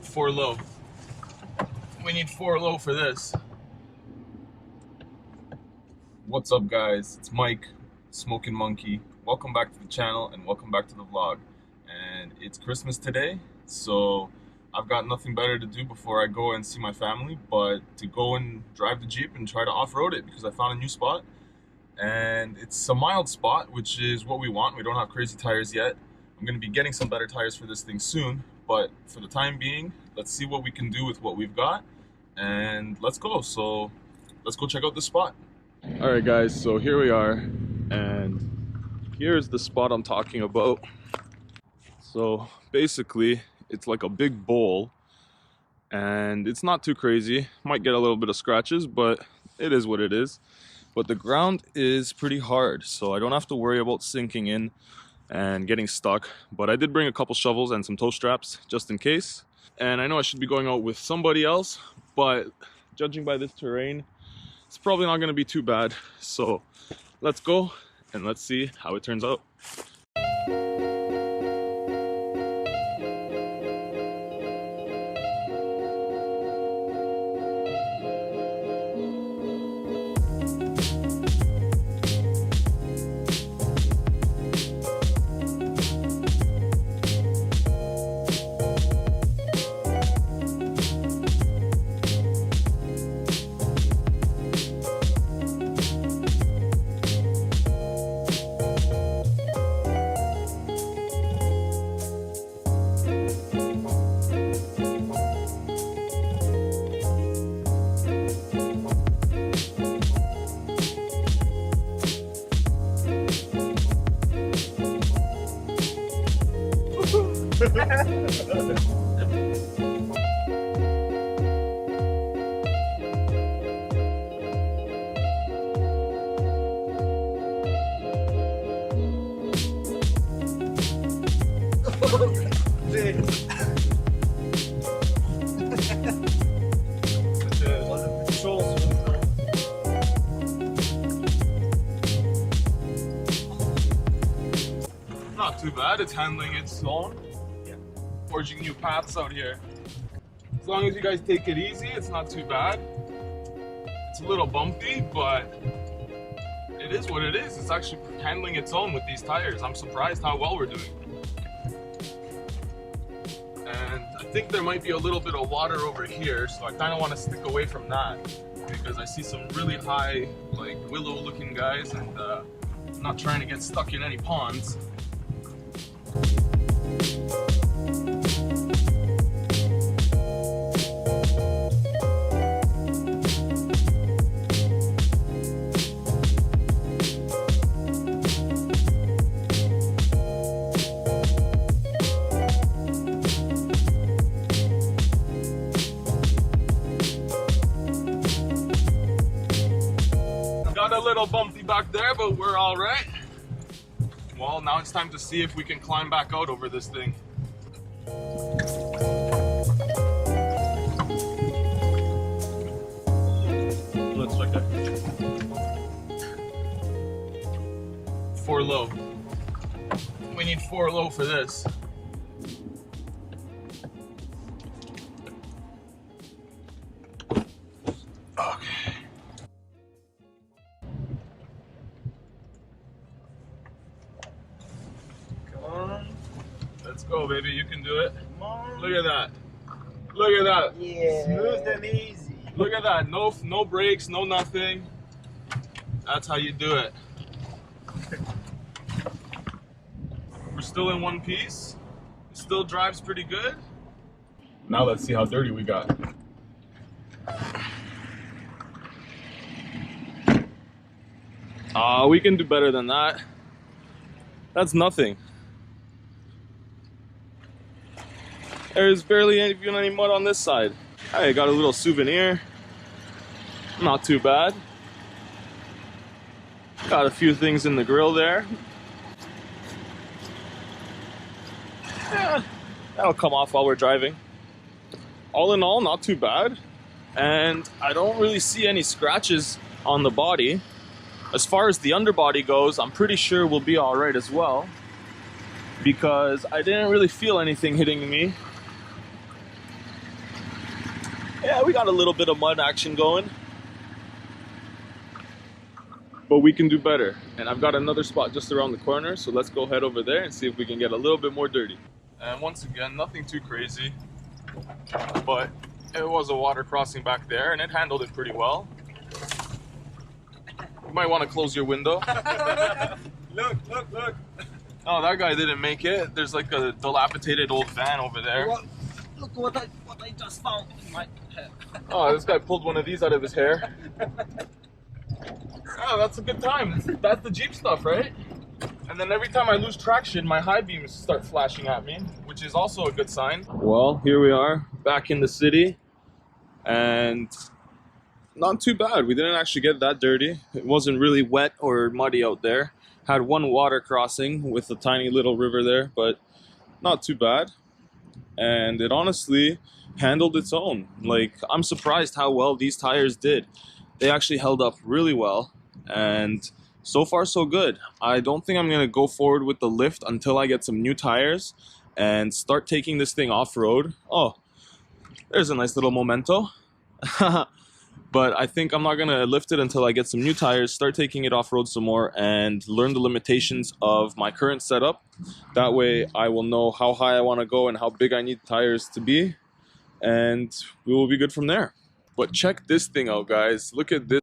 4 low. We need 4 low for this. What's up, guys? It's Mike, Smokin Monkey. Welcome back to the channel and welcome back to the vlog. And it's Christmas today, so I've got nothing better to do before I go and see my family but to go and drive the Jeep and try to off-road it, because I found a new spot. And it's a mild spot, which is what we want. We don't have crazy tires yet. I'm going to be getting some better tires for this thing soon, but for the time being, let's see what we can do with what we've got, and let's go. So let's go check out this spot. All right, guys, so here we are, and here's the spot I'm talking about. So basically, it's like a big bowl, and it's not too crazy. Might get a little bit of scratches, but it is what it is. But the ground is pretty hard, so I don't have to worry about sinking in and getting stuck. But I did bring a couple shovels and some tow straps just in case. And I know I should be going out with somebody else, but judging by this terrain, it's probably not going to be too bad. So let's go and let's see how it turns out. Not too bad, it's handling its own. Yeah. Forging new paths out here. As long as you guys take it easy, it's not too bad. It's a little bumpy, but it is what it is. It's actually handling its own with these tires. I'm surprised how well we're doing. And I think there might be a little bit of water over here, so I kind of want to stick away from that because I see some really high, like willow looking guys, and I'm not trying to get stuck in any ponds. Got a little bumpy back there, but we're all right. Well, now it's time to see if we can climb back out over this thing. Looks like that. 4 low. We need 4 low for this. Okay. Let's go, baby. You can do it. Look at that. Look at that. Yeah. Smooth and easy. Look at that. No brakes, no nothing. That's how you do it. We're still in one piece. It still drives pretty good. Now let's see how dirty we got. We can do better than that. That's nothing. There's barely even any mud on this side. I got a little souvenir. Not too bad. Got a few things in the grill there. Yeah, that'll come off while we're driving. All in all, not too bad. And I don't really see any scratches on the body. As far as the underbody goes, I'm pretty sure we'll be all right as well, because I didn't really feel anything hitting me. yeah, we got a little bit of mud action going. But we can do better. And I've got another spot just around the corner, so let's go head over there and see if we can get a little bit more dirty. And once again, nothing too crazy, but it was a water crossing back there and it handled it pretty well. You might want to close your window. Look. Oh, that guy didn't make it. There's like a dilapidated old van over there. Look what I just found in my head. Oh, this guy pulled one of these out of his hair. Oh, that's a good time. That's the Jeep stuff, right? And then every time I lose traction, my high beams start flashing at me, which is also a good sign. Well, here we are, back in the city, and not too bad. We didn't actually get that dirty. It wasn't really wet or muddy out there. Had one water crossing with a tiny little river there, but not too bad. And it honestly handled its own. Like, I'm surprised how well these tires did. They actually held up really well, and so far so good. I don't think I'm gonna go forward with the lift until I get some new tires and start taking this thing off-road. Oh, there's a nice little memento. But I think I'm not gonna lift it until I get some new tires, start taking it off-road some more, and learn the limitations of my current setup. That way I will know how high I wanna go and how big I need tires to be, and we will be good from there. But check this thing out, guys. Look at this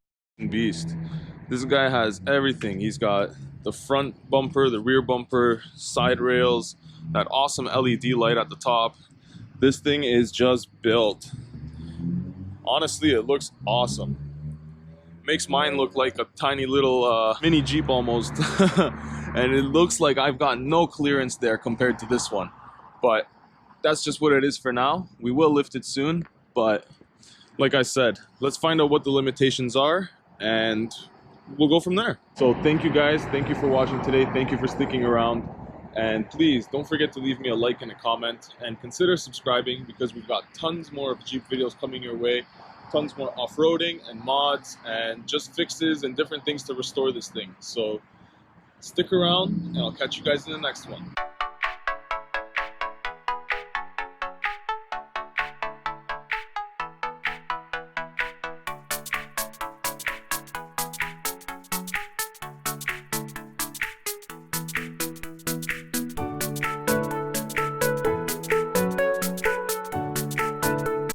beast. This guy has everything. He's got the front bumper, the rear bumper, side rails, that awesome LED light at the top. This thing is just built. Honestly, it looks awesome. Makes mine look like a tiny little mini Jeep almost. And it looks like I've got no clearance there compared to this one. But that's just what it is for now. We will lift it soon, but like I said, let's find out what the limitations are and we'll go from there. So thank you guys. Thank you for watching today. Thank you for sticking around. And please don't forget to leave me a like and a comment and consider subscribing because we've got tons more of Jeep videos coming your way. Tons more off-roading and mods and just fixes and different things to restore this thing. So stick around and I'll catch you guys in the next one.